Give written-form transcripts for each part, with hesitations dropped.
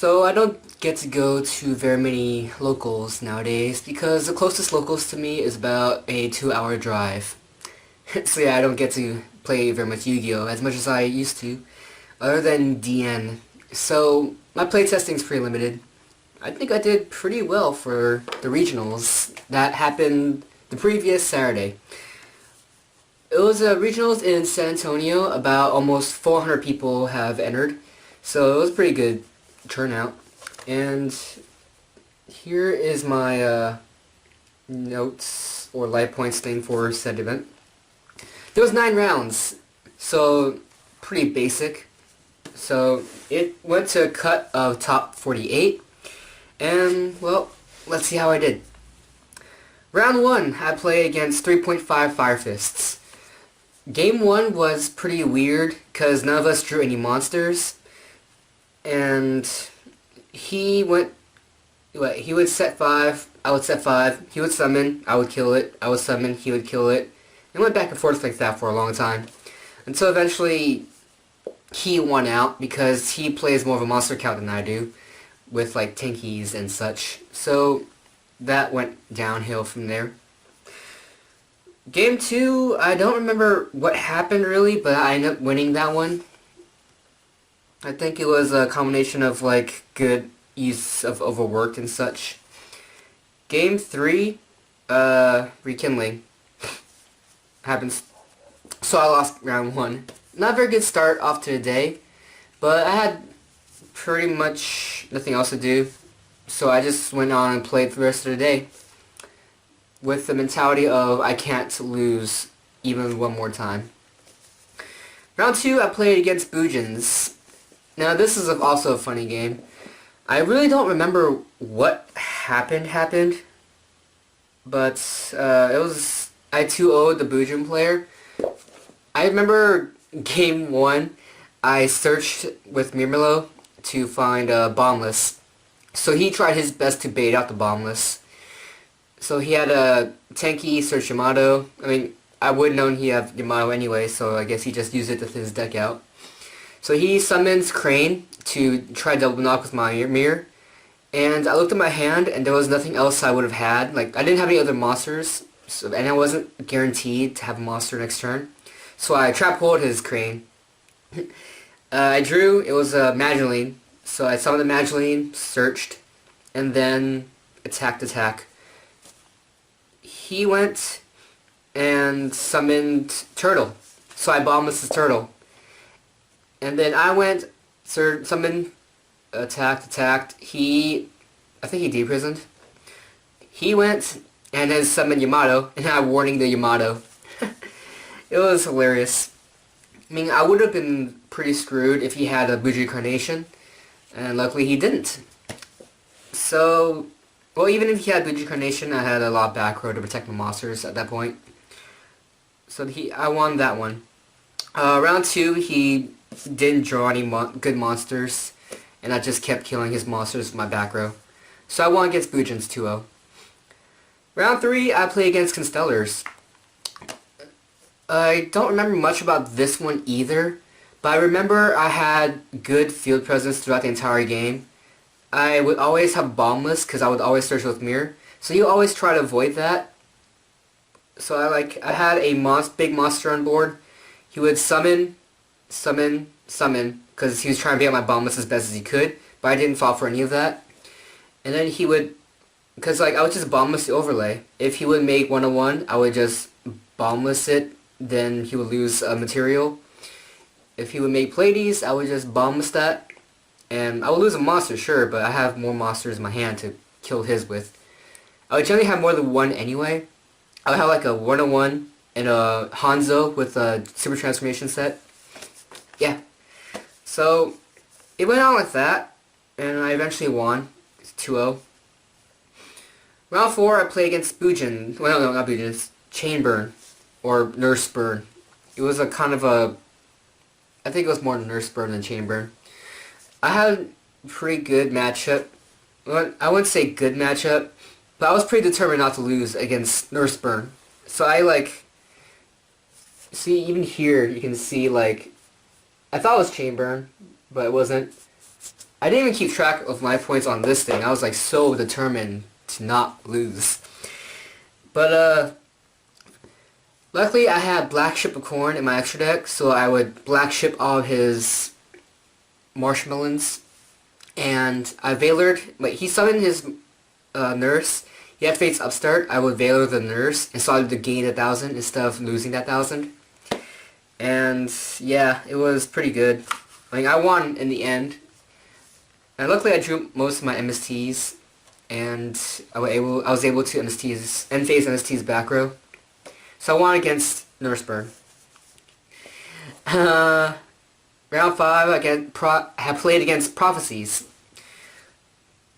So I don't get to go to very many locals nowadays because the closest locals to me is about a 2-hour drive. So yeah, I don't get to play very much Yu-Gi-Oh! As much as I used to, other than DN. So my playtesting is pretty limited. I think I did pretty well for the regionals that happened the previous Saturday. It was a regionals in San Antonio. About almost 400 people have entered, so it was pretty good turnout. And here is my notes or life points thing for said event. There was 9 rounds, so pretty basic. So it went to a cut of top 48, and well, let's see how I did. Round 1, I played against 3.5 Fire Fists. Game 1 was pretty weird because none of us drew any monsters, and he would set 5, I would set 5, he would summon, I would kill it, I would summon, he would kill it. It went back and forth like that for a long time, until eventually he won out because he plays more of a monster count than I do, with like tankies and such. So that went downhill from there. Game 2, I don't remember what happened really, but I ended up winning that one. I think it was a combination of like good use of overworked and such. Game 3, rekindling happens. So I lost round 1. Not a very good start off to the day, but I had pretty much nothing else to do, so I just went on and played for the rest of the day with the mentality of I can't lose even one more time. Round 2, I played against Boojins. Now this is also a funny game. I really don't remember what happened, but it was I 2-0'd the Boojin player. I remember game 1, I searched with Mirmilo to find a bombless. So he tried his best to bait out the bombless. So he had a tanky search Yamato. I mean, I would have known he had Yamato anyway, so I guess he just used it to thin his deck out. So he summons Crane to try double knock with my mirror. And I looked at my hand and there was nothing else I would have had. Like, I didn't have any other monsters, and I wasn't guaranteed to have a monster next turn. So I trap pulled his Crane. I drew, it was a Mageline. So I summoned the Mageline, searched, and then attack. He went and summoned Turtle. So I bombless his Turtle. And then I went, summoned, attacked. I think he deprisoned. He went and then summoned Yamato, and I warning the Yamato. It was hilarious. I mean, I would have been pretty screwed if he had a Buji Carnation, and luckily he didn't. So, well, even if he had Buji Carnation, I had a lot of back row to protect my monsters at that point. So I won that one. Round 2, he didn't draw any good monsters, and I just kept killing his monsters with my back row. So I won against Boojins 2-0. Round 3, I play against Constellars. I don't remember much about this one either, but I remember I had good field presence throughout the entire game. I would always have bombless because I would always search with mirror, so you always try to avoid that. So I had a big monster on board. He would summon, because he was trying to beat out my bombless as best as he could, but I didn't fall for any of that. And then he would, because like I would just bombless the overlay. If he would make 101, I would just bombless it. Then he would lose material. If he would make Pleiades, I would just bombless that. And I would lose a monster, sure, but I have more monsters in my hand to kill his with. I would generally have more than one anyway. I would have like a 101 and a Hanzo with a super transformation set. Yeah. So, it went on like that, and I eventually won. 2-0. Round 4, I played against Boojin. Well, no, not Boojin. It's Chainburn. Or Nurse Burn. It was a kind of a... I think it was more Nurse Burn than Chainburn. I had a pretty good matchup. Well, I wouldn't say good matchup, but I was pretty determined not to lose against Nurse Burn. So I like... See, even here, you can see like... I thought it was Chainburn, but it wasn't. I didn't even keep track of my points on this thing. I was like so determined to not lose. But luckily I had Black Ship of Corn in my extra deck, so I would Black Ship all of his marshmallows, and I Veilered. Wait, he summoned his nurse. He activates Upstart. I would Veiler the nurse and so I would gain 1,000 instead of losing that 1,000. And yeah, it was pretty good. Like I won in the end. And luckily I drew most of my MSTs, and I was able to end phase MST's back row. So I won against Nurseburn. Round 5, I have played against Prophecies.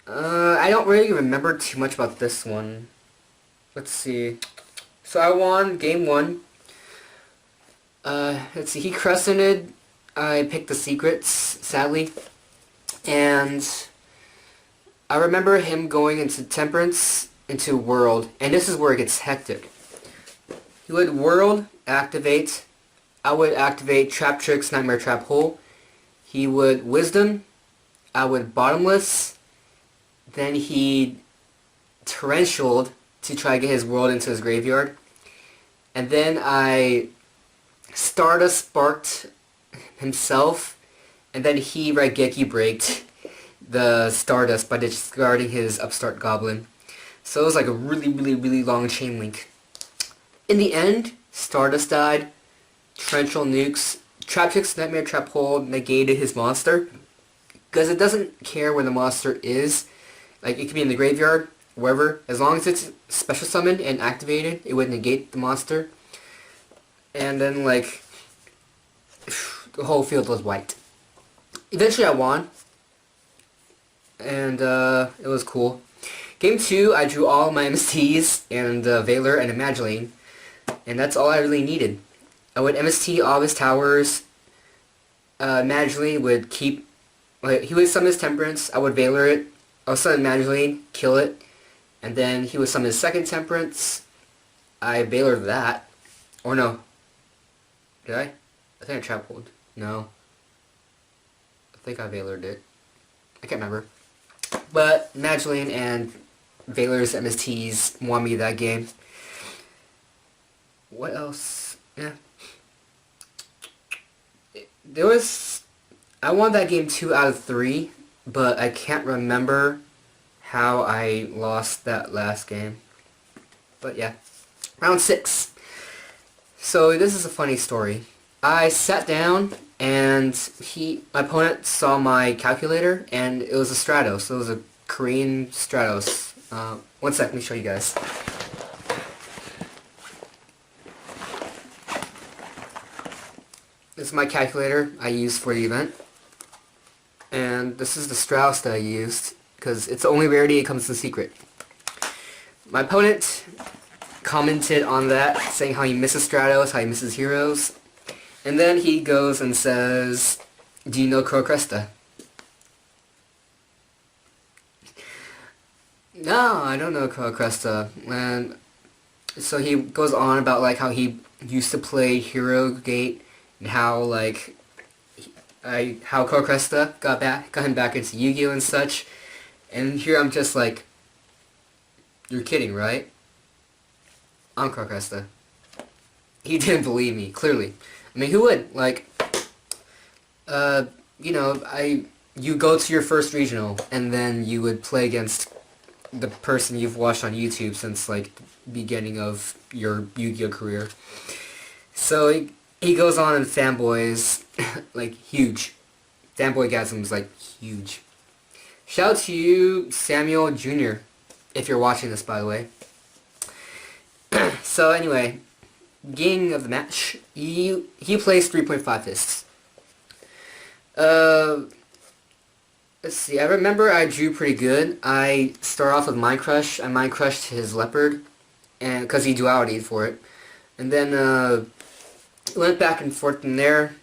I don't really remember too much about this one. Let's see. So I won game 1. Let's see, he crescented. I picked the secrets, sadly. And I remember him going into Temperance, into World, and this is where it gets hectic. He would World activate. I would activate Trap Tricks, Nightmare Trap Hole. He would Wisdom. I would Bottomless. Then he Torrentialed to try to get his World into his graveyard. And then I Stardust Sparked himself. And then he Raigeki Braked the Stardust by discarding his Upstart Goblin. So it was like a really, really, really long chain link. In the end, Stardust died. Torrential nukes. Trap Tricks, Nightmare Trap Hole negated his monster. Because it doesn't care where the monster is. Like, it could be in the graveyard, wherever. As long as it's special summoned and activated, it would negate the monster. And then, like, the whole field was white. Eventually I won. And, it was cool. Game 2, I drew all my MSTs and Veiler and a Magileine. And that's all I really needed. I would MST all of his towers. Magileine would keep... Like, he would summon his Temperance. I would Veiler it. I would summon Magileine, kill it. And then he would summon his second Temperance. I Veilered that. Or no. Did I? I think I Trap Hold. No. I think I Veilered it. I can't remember. But Magileine and Veiler's MSTs won me that game. What else? Yeah. There was... I won that game 2 out of 3, but I can't remember how I lost that last game. But yeah. Round 6. So this is a funny story. I sat down and my opponent saw my calculator, and it was a Stratos. It was a Korean Stratos. One sec, let me show you guys. This is my calculator I used for the event. And this is the Stratos that I used, because it's the only rarity it comes to secret. My opponent commented on that, saying how he misses Stratos, how he misses heroes. And then he goes and says, "Do you know Crow Cresta?" No, I don't know Crow Cresta. And so he goes on about like how he used to play Hero Gate and how like how Crow Cresta got him back into Yu-Gi-Oh and such. And here I'm just like, you're kidding, right? I'm Crow Cresta. He didn't believe me, clearly. I mean, who would? Like, you know, you go to your first regional, and then you would play against the person you've watched on YouTube since, like, the beginning of your Yu-Gi-Oh career. So, he goes on and fanboys, like, huge. Fanboygasm's, like, huge. Shout out to you, Samuel Jr., if you're watching this, by the way. So, anyway... Beginning of the match, he plays 3.5 fists. Let's see, I remember I drew pretty good. I start off with Mind Crush. I Mind Crushed his Leopard, and because he duality'd for it. And then went back and forth from there.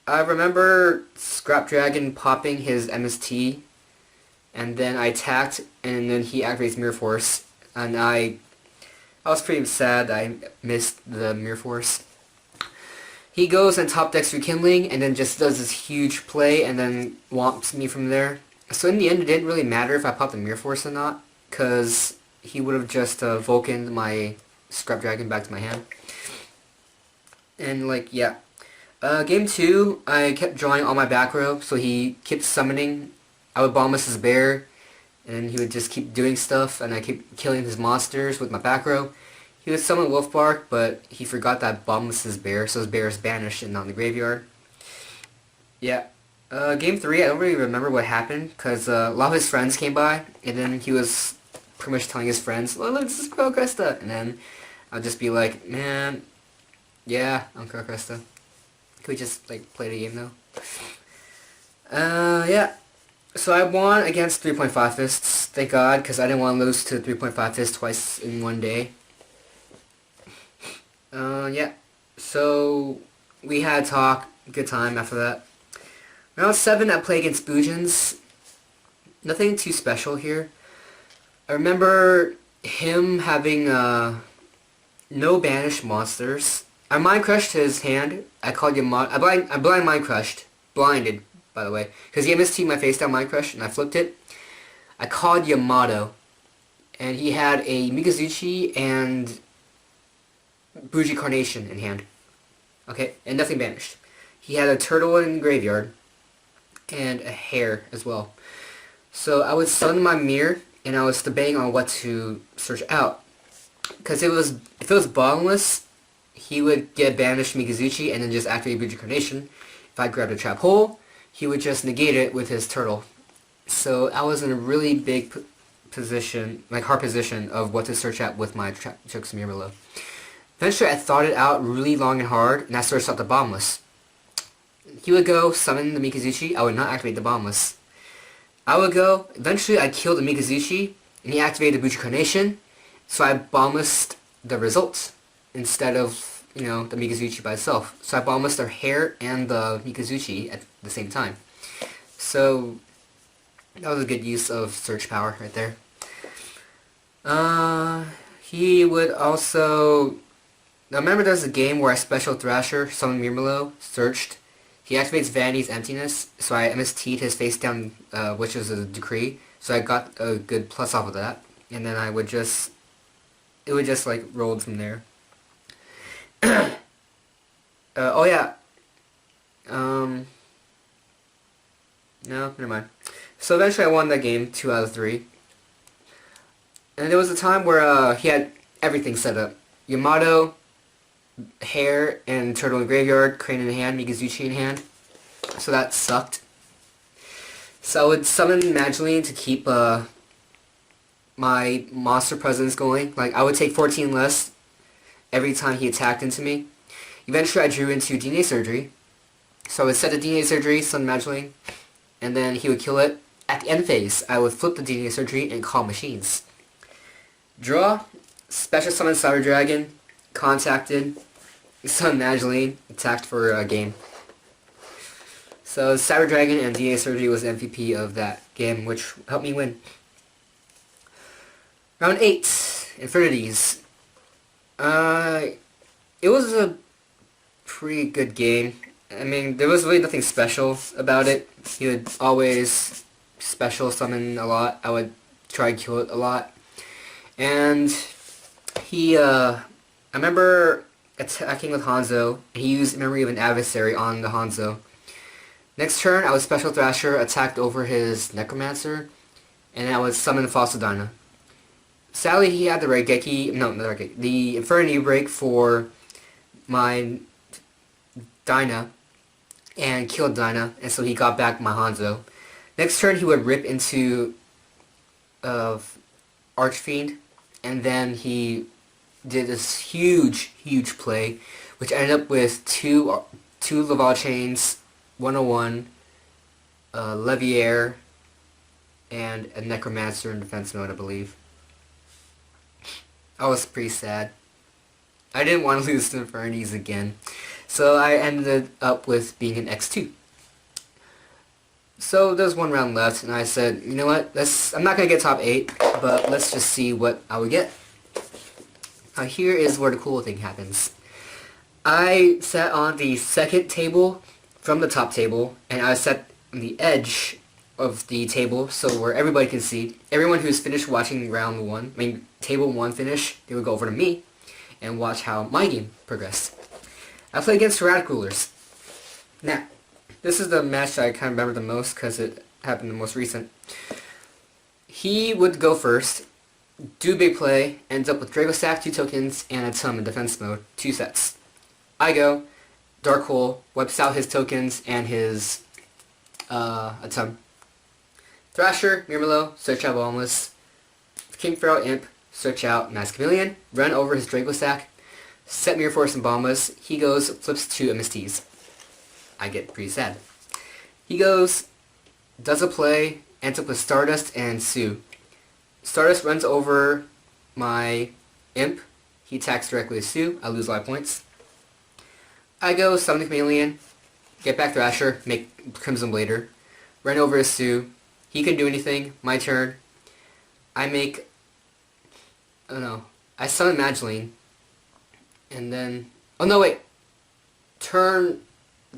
I remember Scrap Dragon popping his MST, and then I attacked, and then he activates Mirror Force, and I was pretty sad I missed the Mirror Force. He goes and top decks Rekindling, and then just does this huge play, and then womps me from there. So in the end, it didn't really matter if I popped the Mirror Force or not, because he would have just Vulcaned my Scrap Dragon back to my hand. And like, yeah. Game 2, I kept drawing all my back row, so he kept summoning. I would Bombus his bear, and he would just keep doing stuff, and I kept killing his monsters with my back row. He would summon Wolfbark, but he forgot that Bombus his bear, so his bear is banished and not in the graveyard. Yeah. Game 3, I don't really remember what happened, because a lot of his friends came by, and then he was pretty much telling his friends, "Oh, look, this is Crow Cresta," and then I'll just be like, "Man, yeah, I'm Crow Cresta. Could we just, like, play the game, though?" Yeah. So I won against 3.5 Fists, thank God, because I didn't want to lose to 3.5 Fists twice in one day. Yeah. So we had a talk, good time after that. Round 7, I played against Boojins. Nothing too special here. I remember him having no banished monsters. I mind crushed his hand. I called Yamato. I blind mind crushed. Blinded, by the way, because he MST'd my face down mind crush, and I flipped it. I called Yamato, and he had a Mikazuchi and Bougie Carnation in hand. Okay, and nothing banished. He had a turtle in the graveyard, and a hare as well. So I would summon my mirror, and I was debating on what to search out. Because if it was bottomless, he would get banished Mikazuchi and then just activate Bougie Carnation. If I grabbed a trap hole, he would just negate it with his turtle. So I was in a really big position, like hard position, of what to search out with my Chokes Mirror below. Eventually I thought it out really long and hard, and I searched out the bottomless. He would go summon the Mikazuchi, I would not activate the bottomless. I would go, eventually I killed the Mikazuchi, and he activated the Bougie Carnation, so I bottomlessed the results, instead of, the Mikazuchi by itself. So I bottomlessed their hair and the Mikazuchi at the same time. So that was a good use of search power right there. He would also... Now remember there's a game where I Special Thrasher, summoned Mirmelo, searched. He activates Vanity's Emptiness, so I MST'd his face down, which is a decree. So I got a good plus off of that. And then it would just like roll from there. Oh yeah. No, never mind. So eventually I won that game, 2 out of 3. And there was a time where he had everything set up. Yamato, hare, and turtle in graveyard, crane in hand, Mikazuchi in hand. So that sucked. So I would summon Mageline to keep my monster presence going. Like, I would take 14 less every time he attacked into me. Eventually I drew into DNA Surgery. So I would set the DNA Surgery, summon Mageline, and then he would kill it. At the end phase, I would flip the DNA Surgery and call machines. Draw, special summon Cyber Dragon, contacted, summon Mageline, attacked for a game. So Cyber Dragon and DNA Surgery was MVP of that game, which helped me win. Round 8, Infinities. It was a pretty good game. I mean, there was really nothing special about it. He would always special summon a lot. I would try and kill it a lot. And he, I remember attacking with Hanzo, and he used Memory of an Adversary on the Hanzo. Next turn, I would Special Thrasher, attacked over his Necromancer, and I would summon Fossil Dyna. Sadly, he had the Raigeki, no, not the Raigeki, the Infinity Break for my Dyna, and killed Dyna, and so he got back my Hanzo. Next turn, he would rip into Archfiend, and then he did this huge play, which ended up with two Laval Chains, 101, Leviair, and a Necromancer in defense mode, I believe. I was pretty sad. I didn't want to lose to Infernities again, so I ended up with being an X2. So there's one round left, and I said, you know what, I'm not going to get top 8, but let's just see what I would get. Here is where the cool thing happens. I sat on the second table from the top table, and I sat on the edge of the table so where everybody can see. Everyone who's finished watching round 1, table 1 finish, they would go over to me and watch how my game progressed. I played against erratic rulers. Now, this is the match that I kind of remember the most because it happened the most recent. He would go first, do big play, ends up with Draco Stack, 2 tokens, and a Tum in defense mode, 2 sets. I go, Dark Hole, wipes out his tokens and his Tum. Thrasher, Mirmelo, search out ILMOS. King Pharaoh Imp, search out Mask Chameleon, run over his Draco Stack, set Mirror Force and Bombas. He goes, flips to a Misty's. I get pretty sad. He goes, does a play, ends up with Stardust and Sue. Stardust runs over my Imp. He attacks directly with Sue. I lose a lot of points. I go summon the Chameleon, get back Thrasher, make Crimson Blader, run over his Sue. He can do anything. My turn. I make... Oh no. I summon Mageline. And then... Oh no, wait. Turn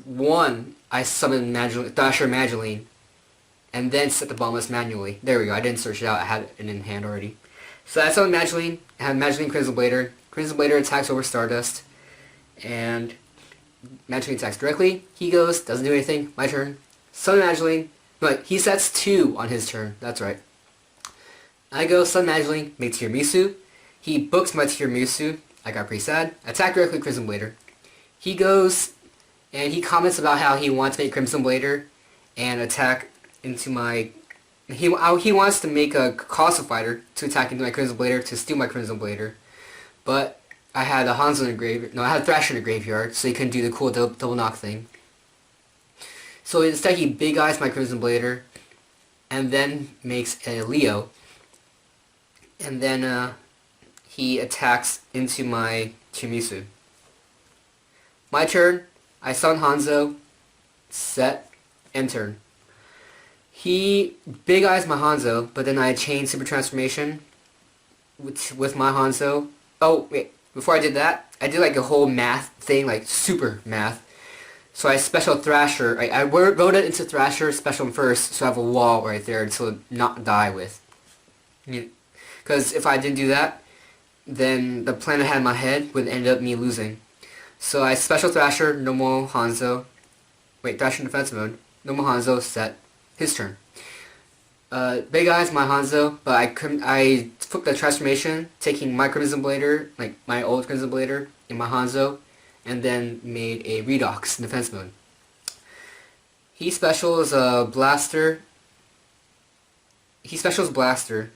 1, I summon Thrasher Mageline. And then set the Bombas manually. There we go. I didn't search it out. I had it in hand already. So I summon Mageline. I have Mageline Crimson Blader. Crimson Blader attacks over Stardust. And Mageline attacks directly. He goes. Doesn't do anything. My turn. Summon Mageline. But he sets 2 on his turn. That's right. I go summon Mageline. Make Tiramisu. He books my Tiramisu. I got pretty sad. Attack directly Crimson Blader. He goes and he comments about how he wants to make Crimson Blader and attack into my... He wants to make a Colossal Fighter to attack into my Crimson Blader to steal my Crimson Blader. But I had a Hanzo in the graveyard. No, I had a Thrasher in the graveyard, so he couldn't do the cool double knock thing. So instead he big eyes my Crimson Blader and then makes a Leo. And then he attacks into my Chimisu. My turn. I summon Hanzo, set, and turn. He big eyes my Hanzo, but then I chain Super Transformation with my Hanzo. Oh, wait. Before I did that, I did like a whole math thing, like super math. So I special Thrasher. I wrote it into Thrasher, special him first, so I have a wall right there to not die with. Because if I didn't do that, then the plan I had in my head would end up me losing. So I special Thrasher, normal Hanzo. Wait, Thrasher in defense mode. Normal Hanzo, set. His turn. Big eyes my Hanzo, but I flipped the transformation, taking my Crimson Blader, like my old Crimson Blader, in my Hanzo, and then made a Redox in defense mode. He specials Blaster. He specials Blaster,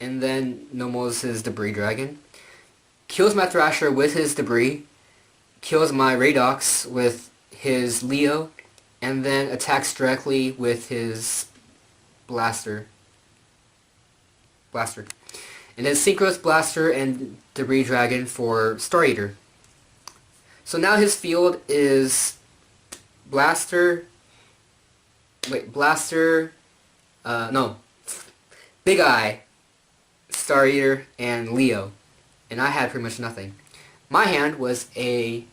and then normals his Debris Dragon. Kills my Thrasher with his Debris. Kills my Redox with his Leo, and then attacks directly with his Blaster. And then Synchros Blaster and Debris Dragon for Star Eater. So now his field is Blaster, Big Eye, Star Eater, and Leo. And I had pretty much nothing. My hand was a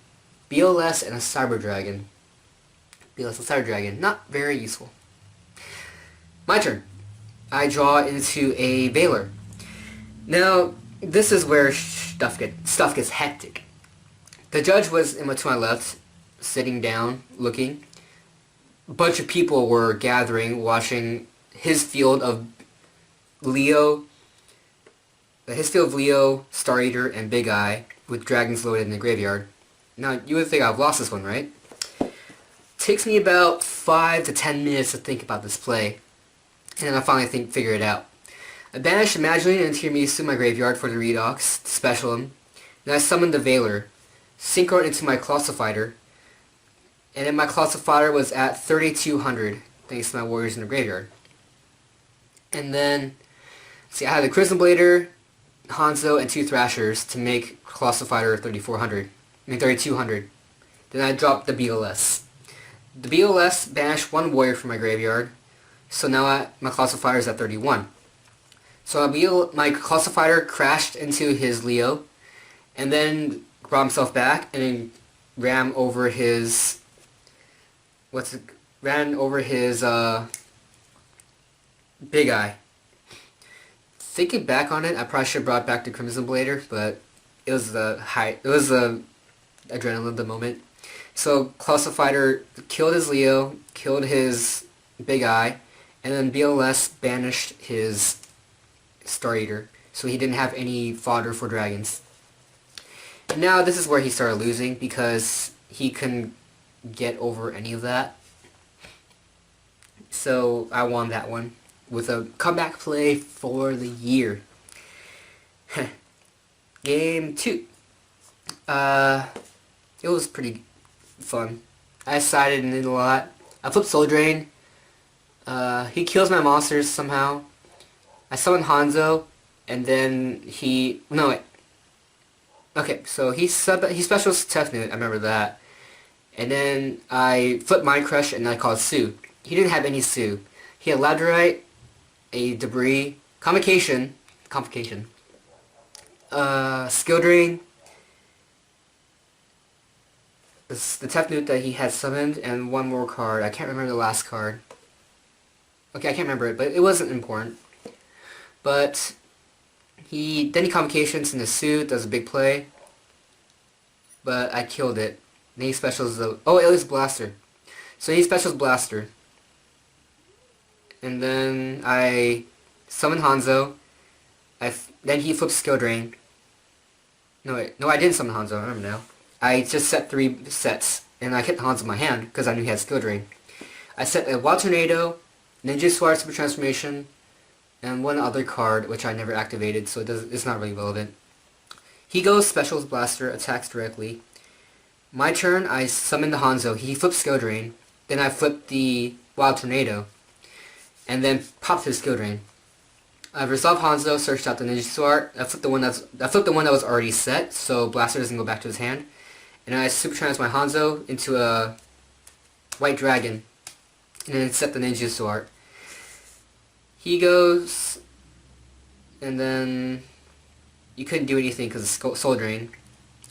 BLS and a Cyber Dragon. BLS and Cyber Dragon, not very useful. My turn. I draw into a Baylor. Now, this is where stuff gets hectic. The judge was to my left, sitting down, looking. A bunch of people were gathering, watching his field of Leo, Star Eater, and Big Eye, with dragons loaded in the graveyard. Now, you would think I've lost this one, right? Takes me about 5 to 10 minutes to think about this play, and then I finally figure it out. I banished Mageline and Tiramisu in my graveyard for the Redox to special him. Then I summoned the Veiler, synchro it into my Colossal Fighter, and then my Colossal Fighter was at 3,200 thanks to my warriors in the graveyard. And then, see, I had the Crimson Blader, Hanzo, and 2 Thrashers to make Colossal Fighter 3,200. Then I dropped the BLS. The BLS banished 1 warrior from my graveyard, so now my Colossal Fighter is at 31. So my Colossal Fighter crashed into his Leo, and then brought himself back, and then ran over his ran over his big eye. Thinking back on it, I probably should have brought back the Crimson Blader, but it was the adrenaline of the moment. So Clausifighter killed his Leo, killed his big eye, and then BLS banished his Star Eater, so he didn't have any fodder for dragons. And now this is where he started losing, because he couldn't get over any of that. So I won that one with a comeback play for the year. Game 2. It was pretty fun. I sided in a lot. I flipped Soul Drain. He kills my monsters somehow. I summon Hanzo, and then he... No, wait. Okay, so he specials Tefnut, I remember that. And then I flipped Mind Crush, and I called Sue. He didn't have any Sue. He had Labradorite, a Debris, Convocation, Skill Drain, the Tefnut that he had summoned, and one more card. I can't remember the last card. Okay, I can't remember it, but it wasn't important. But then he Convocations in the suit, does a big play. But I killed it. Then he specials the... Oh, it was Blaster. So he specials Blaster. And then I summon Hanzo. Then he flips Skill Drain. No, wait. No, I didn't summon Hanzo. I remember now. I just set 3 sets. And I kept Hanzo in my hand because I knew he had Skill Drain. I set a Wild Tornado, Ninja Sword Super Transformation, and one other card which I never activated, so it's not really relevant. He goes Specials Blaster, attacks directly. My turn, I summon the Hanzo. He flips Skill Drain. Then I flip the Wild Tornado. And then pop his Skill Drain. I've resolved Hanzo, searched out the Ninja Sword. I flipped the one that was already set, so Blaster doesn't go back to his hand. And I Super Trans my Hanzo into a White Dragon. And then set the Ninja Sword. He goes, and then you couldn't do anything because of Soul Drain.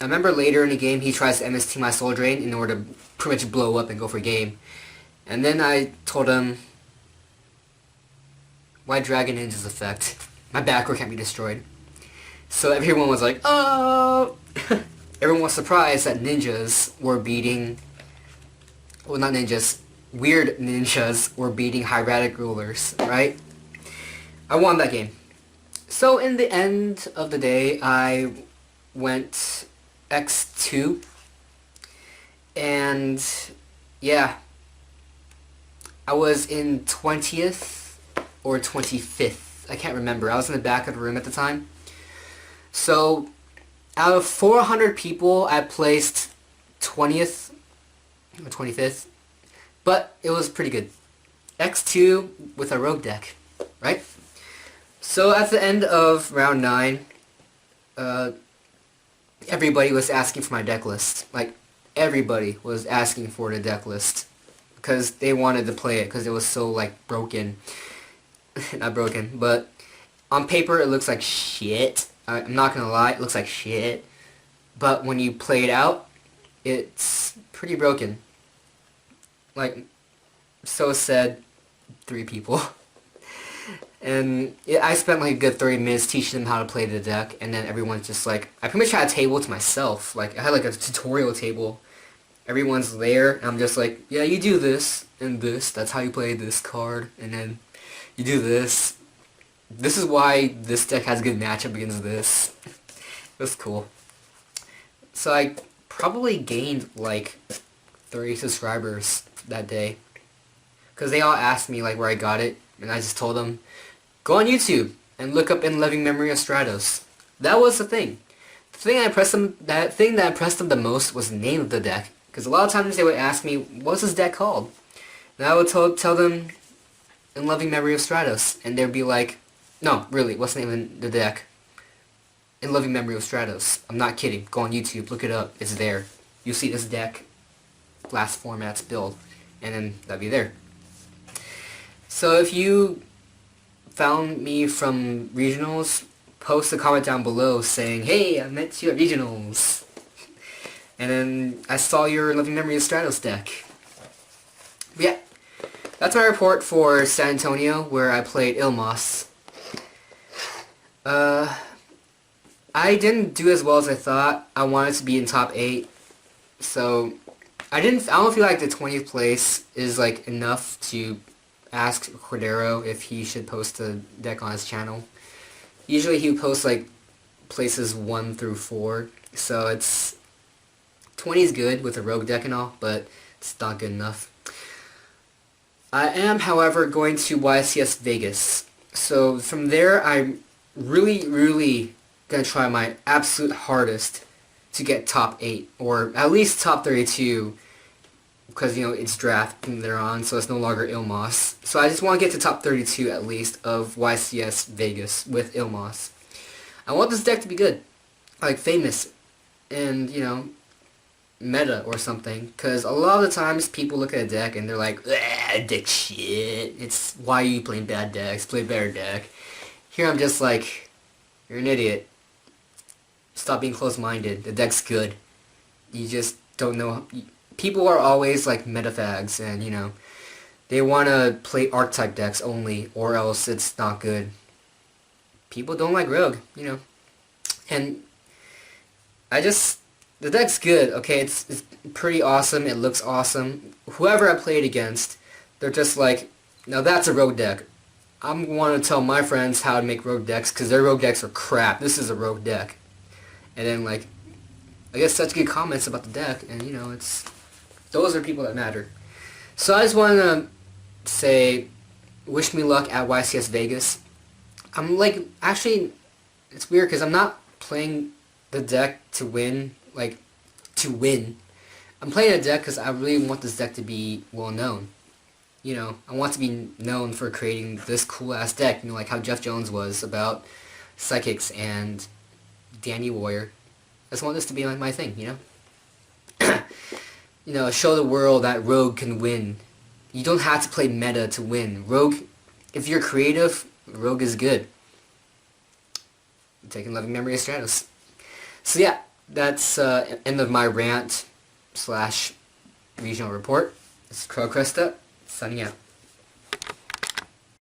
I remember later in the game he tries to MST my Soul Drain in order to pretty much blow up and go for game. And then I told him, White Dragon Ninja's effect. My back row can't be destroyed. So everyone was like, oh! Everyone was surprised that ninjas were beating... Well, not ninjas. Weird ninjas were beating hieratic rulers, right? I won that game. So in the end of the day, I went X2. And yeah, I was in 20th or 25th. I can't remember. I was in the back of the room at the time. So out of 400 people, I placed 20th or 25th. But it was pretty good. X2 with a rogue deck, right? So at the end of round 9, everybody was asking for my deck list. Like, everybody was asking for the deck list. Because they wanted to play it, because it was so, like, broken. Not broken, but on paper it looks like shit. I'm not gonna lie, it looks like shit. But when you play it out, it's pretty broken. Like, so said 3 people. And I spent like a good 30 minutes teaching them how to play the deck, and then everyone's just like, I pretty much had a table to myself. Like, I had like a tutorial table. Everyone's there, and I'm just like, yeah, you do this, and this, that's how you play this card, and then you do this. This is why this deck has a good matchup against this. It was cool. So I probably gained like 30 subscribers that day. Because they all asked me like where I got it, and I just told them, go on YouTube and look up In Loving Memory of Stratos. That was the thing. The thing that impressed them the most was the name of the deck. Because a lot of times they would ask me, what's this deck called? And I would tell them, In Loving Memory of Stratos. And they'd be like, no, really, what's the name of the deck? In Loving Memory of Stratos. I'm not kidding. Go on YouTube, look it up. It's there. You'll see this deck, last format's build. And then that'd be there. So if you found me from regionals, post a comment down below saying, hey, I met you at regionals. And then I saw your Living Memory of Stratos deck. But yeah, that's my report for San Antonio, where I played ILMOS. I didn't do as well as I thought. I wanted to be in top 8. So, I don't feel like the 20th place is like enough to ask Cordero if he should post a deck on his channel. Usually he posts like places 1 through 4. So it's 20 is good with a rogue deck and all, but it's not good enough. I am, however, going to YCS Vegas. So from there, I'm really gonna try my absolute hardest to get top 8, or at least top 32, because, you know, it's draft from there on, so it's no longer ILMOS. So I just want to get to top 32 at least of YCS Vegas with ILMOS. I want this deck to be good, like famous, and, you know, meta or something, because a lot of the times people look at a deck and they're like, ah, deck shit, it's, why are you playing bad decks, play a better deck. Here I'm just like, you're an idiot. Stop being close-minded. The deck's good. You just don't know. People are always like metafags, and, you know, they want to play archetype decks only, or else it's not good. People don't like rogue, you know. And the deck's good, okay? It's pretty awesome. It looks awesome. Whoever I played against, they're just like, now that's a rogue deck. I'm want to tell my friends how to make rogue decks, because their rogue decks are crap. This is a rogue deck. And then, like, I guess such good comments about the deck, and, you know, those are people that matter. So I just want to say, wish me luck at YCS Vegas. I'm, like, actually, it's weird, because I'm not playing the deck to win, like, to win. I'm playing a deck because I really want this deck to be well known. You know, I want to be known for creating this cool-ass deck, you know, like how Jeff Jones was about Psychics and Danny Warrior. I just want this to be like my thing, you know? You know, show the world that Rogue can win. You don't have to play meta to win. Rogue, if you're creative, Rogue is good. I'm taking Loving Memory of Stratos. So yeah, that's end of my rant / regional report. This is Crow Cresta, signing out.